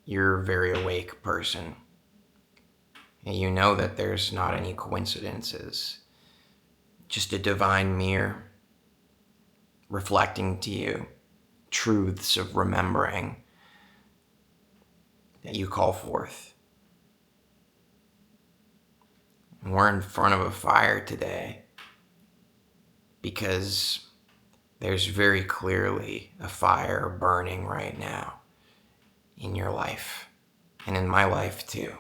you're a very awake person. And you know that there's not any coincidences. Just a divine mirror reflecting to you truths of remembering that you call forth. And we're in front of a fire today because there's very clearly a fire burning right now in your life and in my life too.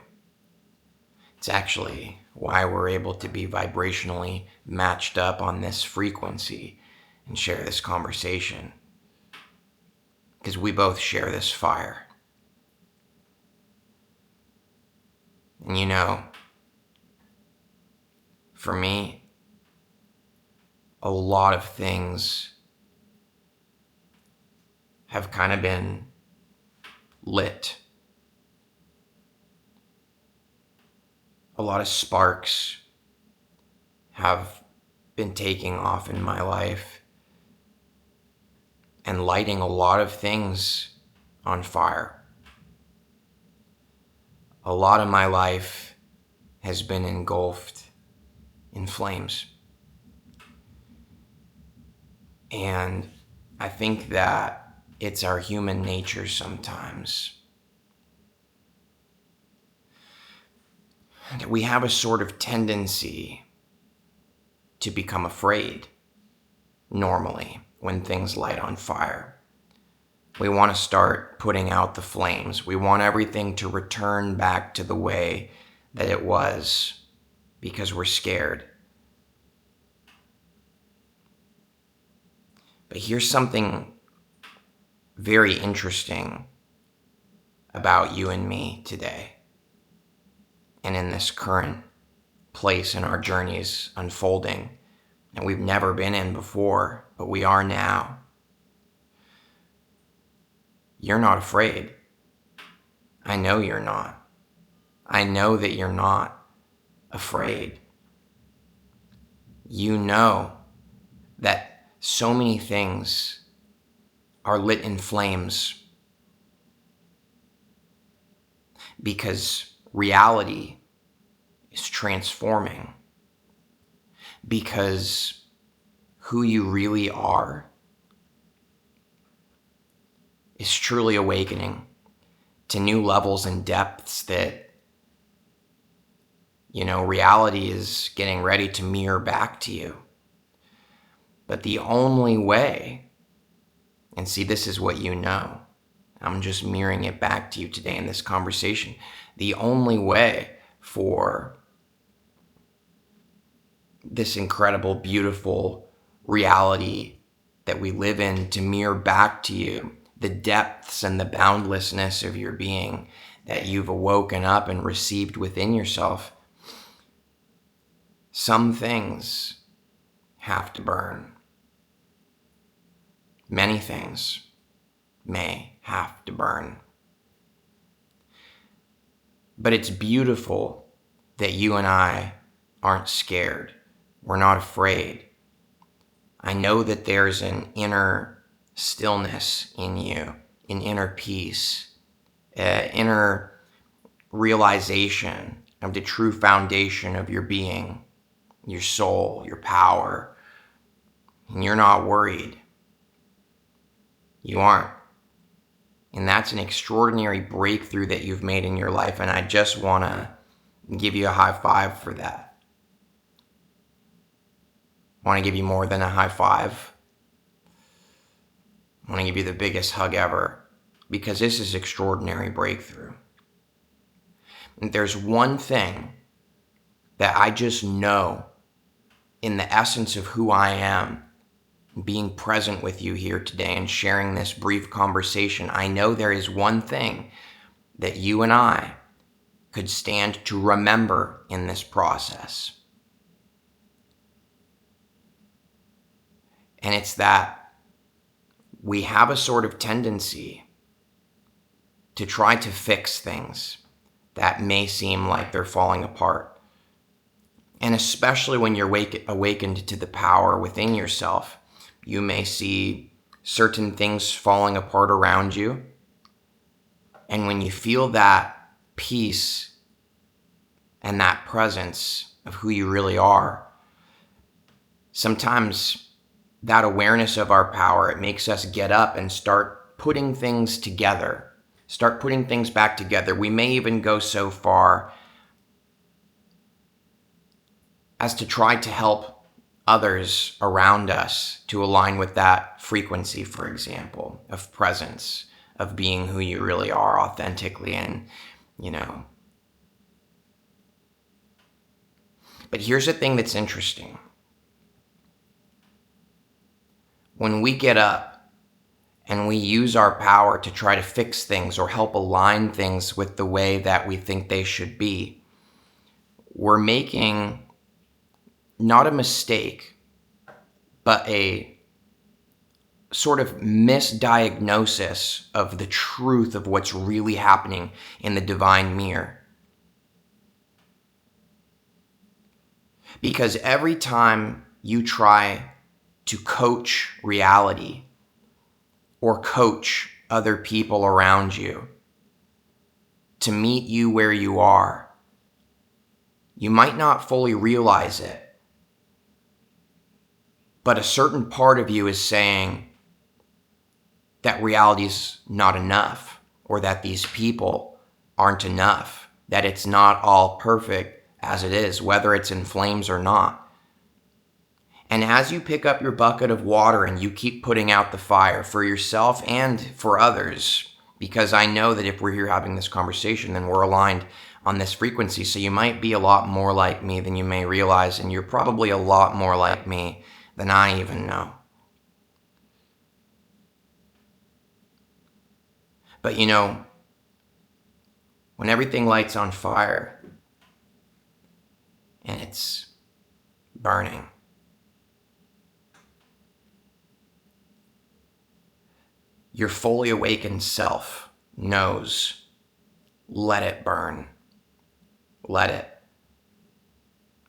It's actually why we're able to be vibrationally matched up on this frequency and share this conversation, because we both share this fire. And you know, for me, a lot of things have kind of been lit. A lot of sparks have been taking off in my life and lighting a lot of things on fire. A lot of my life has been engulfed in flames. And I think that it's our human nature sometimes that we have a sort of tendency to become afraid normally when things light on fire. We want to start putting out the flames. We want everything to return back to the way that it was because we're scared. But here's something very interesting about you and me today, and in this current place in our journeys unfolding, and we've never been in before, but we are now. You're not afraid. I know you're not. I know that you're not afraid. You know that so many things are lit in flames because reality is transforming, because who you really are is truly awakening to new levels and depths that, reality is getting ready to mirror back to you. But the only way, and see, this is what you know, I'm just mirroring it back to you today in this conversation. The only way for this incredible, beautiful reality that we live in to mirror back to you, the depths and the boundlessness of your being that you've awoken up and received within yourself, some things have to burn. Many things may have to burn. But it's beautiful that you and I aren't scared. We're not afraid. I know that there's an inner stillness in you, an inner peace, inner realization of the true foundation of your being, your soul, your power. And you're not worried. You aren't. And that's an extraordinary breakthrough that you've made in your life. And I just want to give you a high five for that. I want to give you more than a high five. I want to give you the biggest hug ever, because this is extraordinary breakthrough. And there's one thing that I just know in the essence of who I am, being present with you here today and sharing this brief conversation. I know there is one thing that you and I could stand to remember in this process. And it's that we have a sort of tendency to try to fix things that may seem like they're falling apart. And especially when you're awakened to the power within yourself, you may see certain things falling apart around you. And when you feel that peace and that presence of who you really are, sometimes that awareness of our power, it makes us get up and start putting things together, start putting things back together. We may even go so far as to try to help others around us to align with that frequency, for example, of presence, of being who you really are authentically. And, but here's the thing that's interesting. When we get up and we use our power to try to fix things or help align things with the way that we think they should be, we're making not a mistake, but a sort of misdiagnosis of the truth of what's really happening in the divine mirror. Because every time you try to coach reality or coach other people around you to meet you where you are, you might not fully realize it, but a certain part of you is saying that reality is not enough, or that these people aren't enough, that it's not all perfect as it is, whether it's in flames or not. And as you pick up your bucket of water and you keep putting out the fire for yourself and for others, because I know that if we're here having this conversation, then we're aligned on this frequency. So you might be a lot more like me than you may realize, and you're probably a lot more like me than I even know. But when everything lights on fire and it's burning, your fully awakened self knows, let it burn. Let it.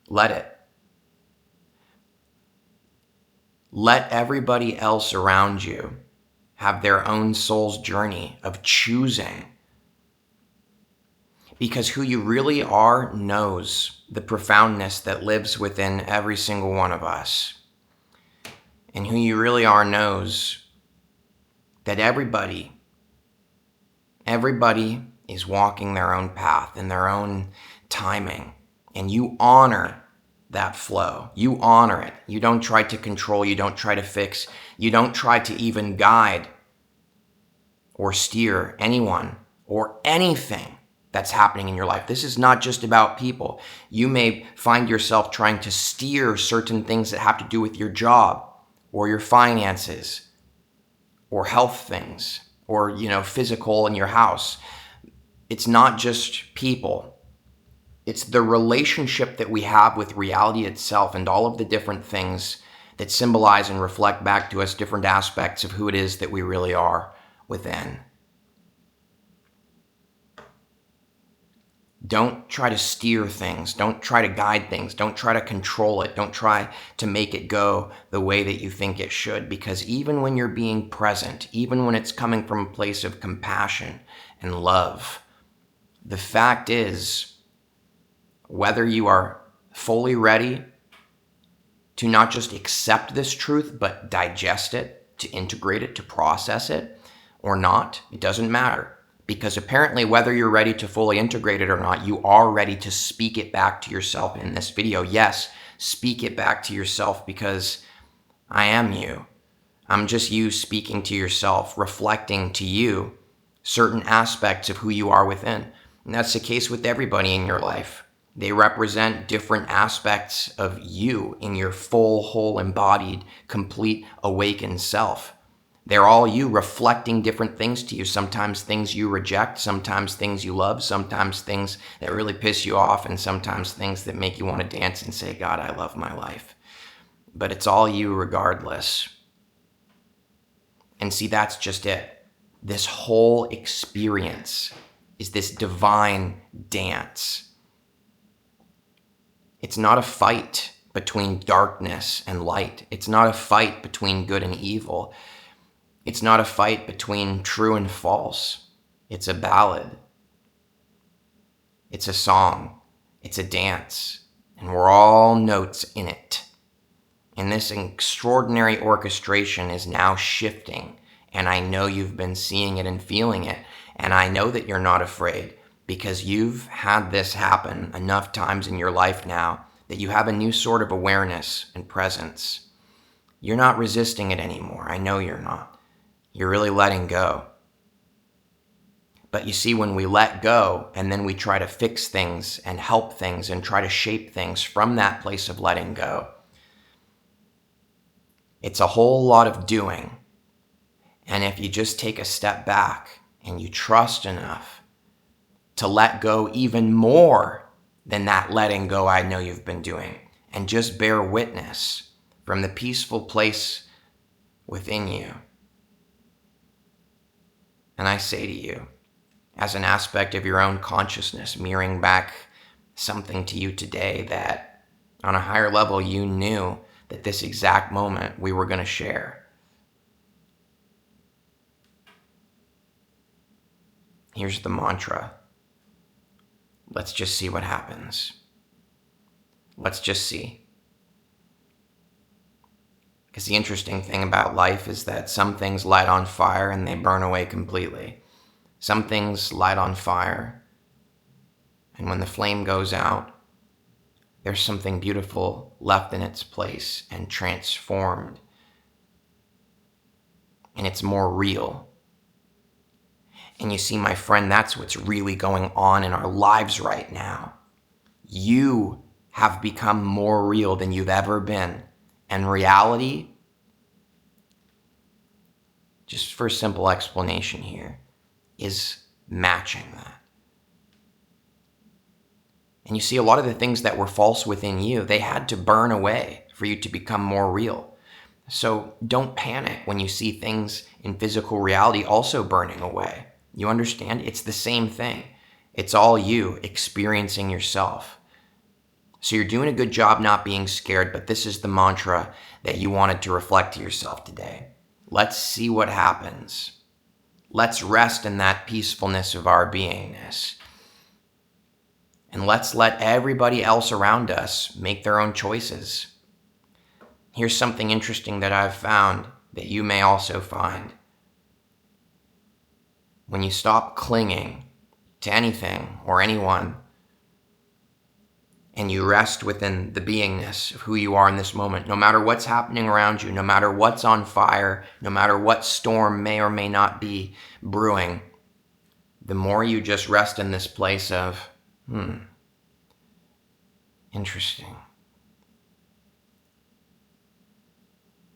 Let it. Let everybody else around you have their own soul's journey of choosing. Because who you really are knows the profoundness that lives within every single one of us. And who you really are knows that everybody is walking their own path in their own timing. And you honor that flow. You honor it. You don't try to control. You don't try to fix. You don't try to even guide or steer anyone or anything that's happening in your life. This is not just about people. You may find yourself trying to steer certain things that have to do with your job or your finances or health things or, physical in your house. It's not just people. It's the relationship that we have with reality itself and all of the different things that symbolize and reflect back to us different aspects of who it is that we really are within. Don't try to steer things. Don't try to guide things. Don't try to control it. Don't try to make it go the way that you think it should. Because even when you're being present, even when it's coming from a place of compassion and love, the fact is, whether you are fully ready to not just accept this truth, but digest it, to integrate it, to process it, or not, it doesn't matter. Because apparently, whether you're ready to fully integrate it or not, you are ready to speak it back to yourself in this video. Yes, speak it back to yourself, because I am you. I'm just you speaking to yourself, reflecting to you certain aspects of who you are within. And that's the case with everybody in your life. They represent different aspects of you in your full, whole, embodied, complete, awakened self. They're all you, reflecting different things to you. Sometimes things you reject, sometimes things you love, sometimes things that really piss you off, and sometimes things that make you want to dance and say, God, I love my life. But it's all you regardless. And see, that's just it. This whole experience is this divine dance. It's not a fight between darkness and light. It's not a fight between good and evil. It's not a fight between true and false. It's a ballad. It's a song. It's a dance. And we're all notes in it. And this extraordinary orchestration is now shifting. And I know you've been seeing it and feeling it. And I know that you're not afraid because you've had this happen enough times in your life now that you have a new sort of awareness and presence. You're not resisting it anymore. I know you're not. You're really letting go. But you see, when we let go and then we try to fix things and help things and try to shape things from that place of letting go, it's a whole lot of doing. And if you just take a step back and you trust enough to let go even more than that letting go I know you've been doing, and just bear witness from the peaceful place within you. And I say to you, as an aspect of your own consciousness, mirroring back something to you today that on a higher level you knew that this exact moment we were going to share. Here's the mantra. Let's just see what happens. Let's just see. Because the interesting thing about life is that some things light on fire and they burn away completely. Some things light on fire, and when the flame goes out, there's something beautiful left in its place and transformed. And it's more real. And you see, my friend, that's what's really going on in our lives right now. You have become more real than you've ever been. And reality, just for a simple explanation here, is matching that. And you see, a lot of the things that were false within you, they had to burn away for you to become more real. So don't panic when you see things in physical reality also burning away. You understand? It's the same thing. It's all you experiencing yourself. So you're doing a good job not being scared, but this is the mantra that you wanted to reflect to yourself today. Let's see what happens. Let's rest in that peacefulness of our beingness. And let's let everybody else around us make their own choices. Here's something interesting that I've found that you may also find. When you stop clinging to anything or anyone, and you rest within the beingness of who you are in this moment, no matter what's happening around you, no matter what's on fire, no matter what storm may or may not be brewing, the more you just rest in this place of, interesting.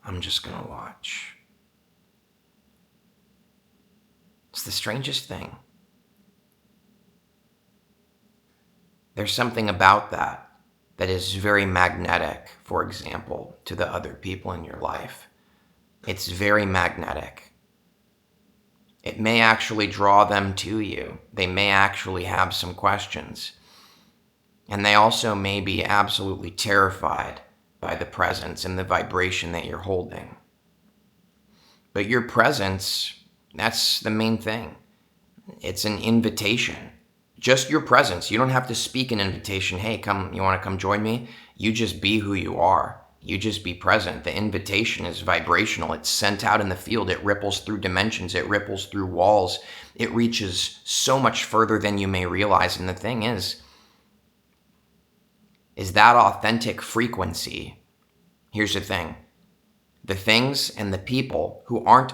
I'm just going to watch. It's the strangest thing. There's something about that is very magnetic, for example, to the other people in your life. It's very magnetic. It may actually draw them to you. They may actually have some questions. And they also may be absolutely terrified by the presence and the vibration that you're holding. But your presence, that's the main thing. It's an invitation. Just your presence. You don't have to speak an invitation. Hey, come, you want to come join me? You just be who you are. You just be present. The invitation is vibrational. It's sent out in the field. It ripples through dimensions. It ripples through walls. It reaches so much further than you may realize. And the thing is that authentic frequency. Here's the thing. The things and the people who aren't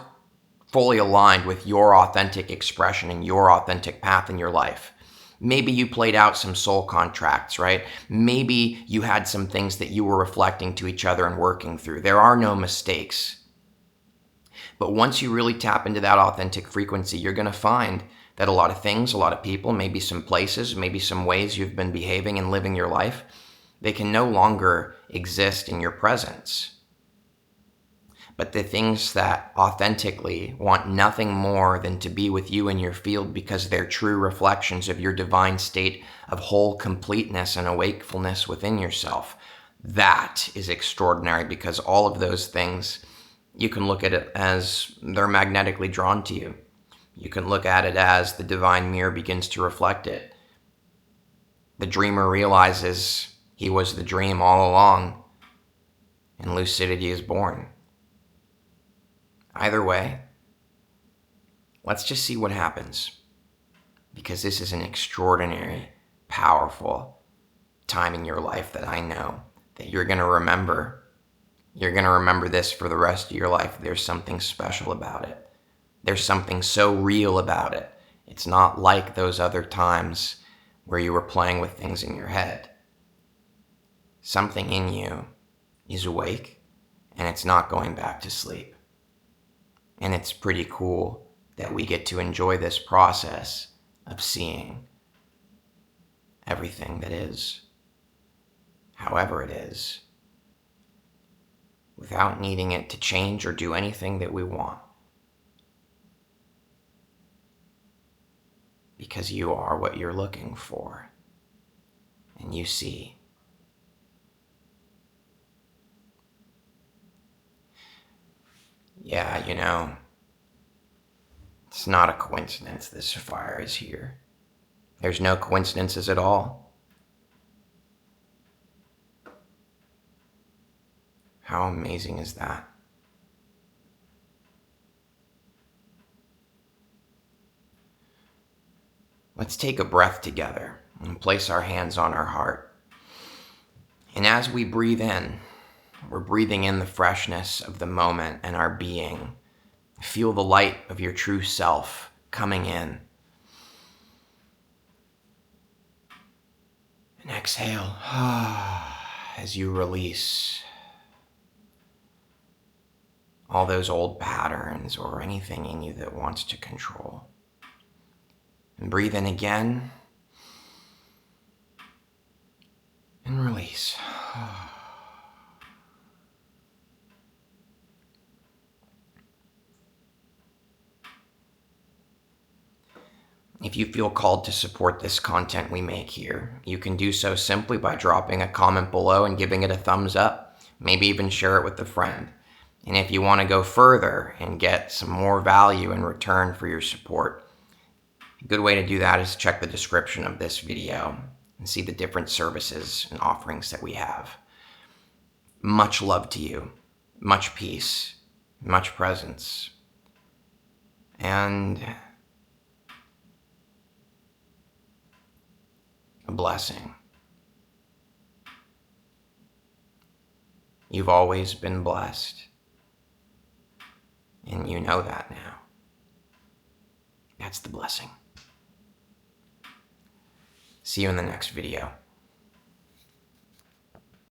fully aligned with your authentic expression and your authentic path in your life. Maybe you played out some soul contracts, right? Maybe you had some things that you were reflecting to each other and working through. There are no mistakes. But once you really tap into that authentic frequency, you're going to find that a lot of things, a lot of people, maybe some places, maybe some ways you've been behaving and living your life, they can no longer exist in your presence. But the things that authentically want nothing more than to be with you in your field because they're true reflections of your divine state of whole completeness and awakefulness within yourself, that is extraordinary, because all of those things, you can look at it as they're magnetically drawn to you. You can look at it as the divine mirror begins to reflect it. The dreamer realizes he was the dream all along, and lucidity is born. Either way, let's just see what happens, because this is an extraordinary, powerful time in your life that I know that you're going to remember. You're going to remember this for the rest of your life. There's something special about it. There's something so real about it. It's not like those other times where you were playing with things in your head. Something in you is awake, and it's not going back to sleep. And it's pretty cool that we get to enjoy this process of seeing everything that is, however it is, without needing it to change or do anything that we want. Because you are what you're looking for, and you see. Yeah, it's not a coincidence this fire is here. There's no coincidences at all. How amazing is that? Let's take a breath together and place our hands on our heart. And as we breathe in, we're breathing in the freshness of the moment and our being. Feel the light of your true self coming in. And exhale as you release all those old patterns or anything in you that wants to control. And breathe in again. And release. If you feel called to support this content we make here, you can do so simply by dropping a comment below and giving it a thumbs up. Maybe even share it with a friend. And if you want to go further and get some more value in return for your support, a good way to do that is check the description of this video and see the different services and offerings that we have. Much love to you, much peace, much presence, and a blessing. You've always been blessed, and you know that now. That's the blessing. See you in the next video.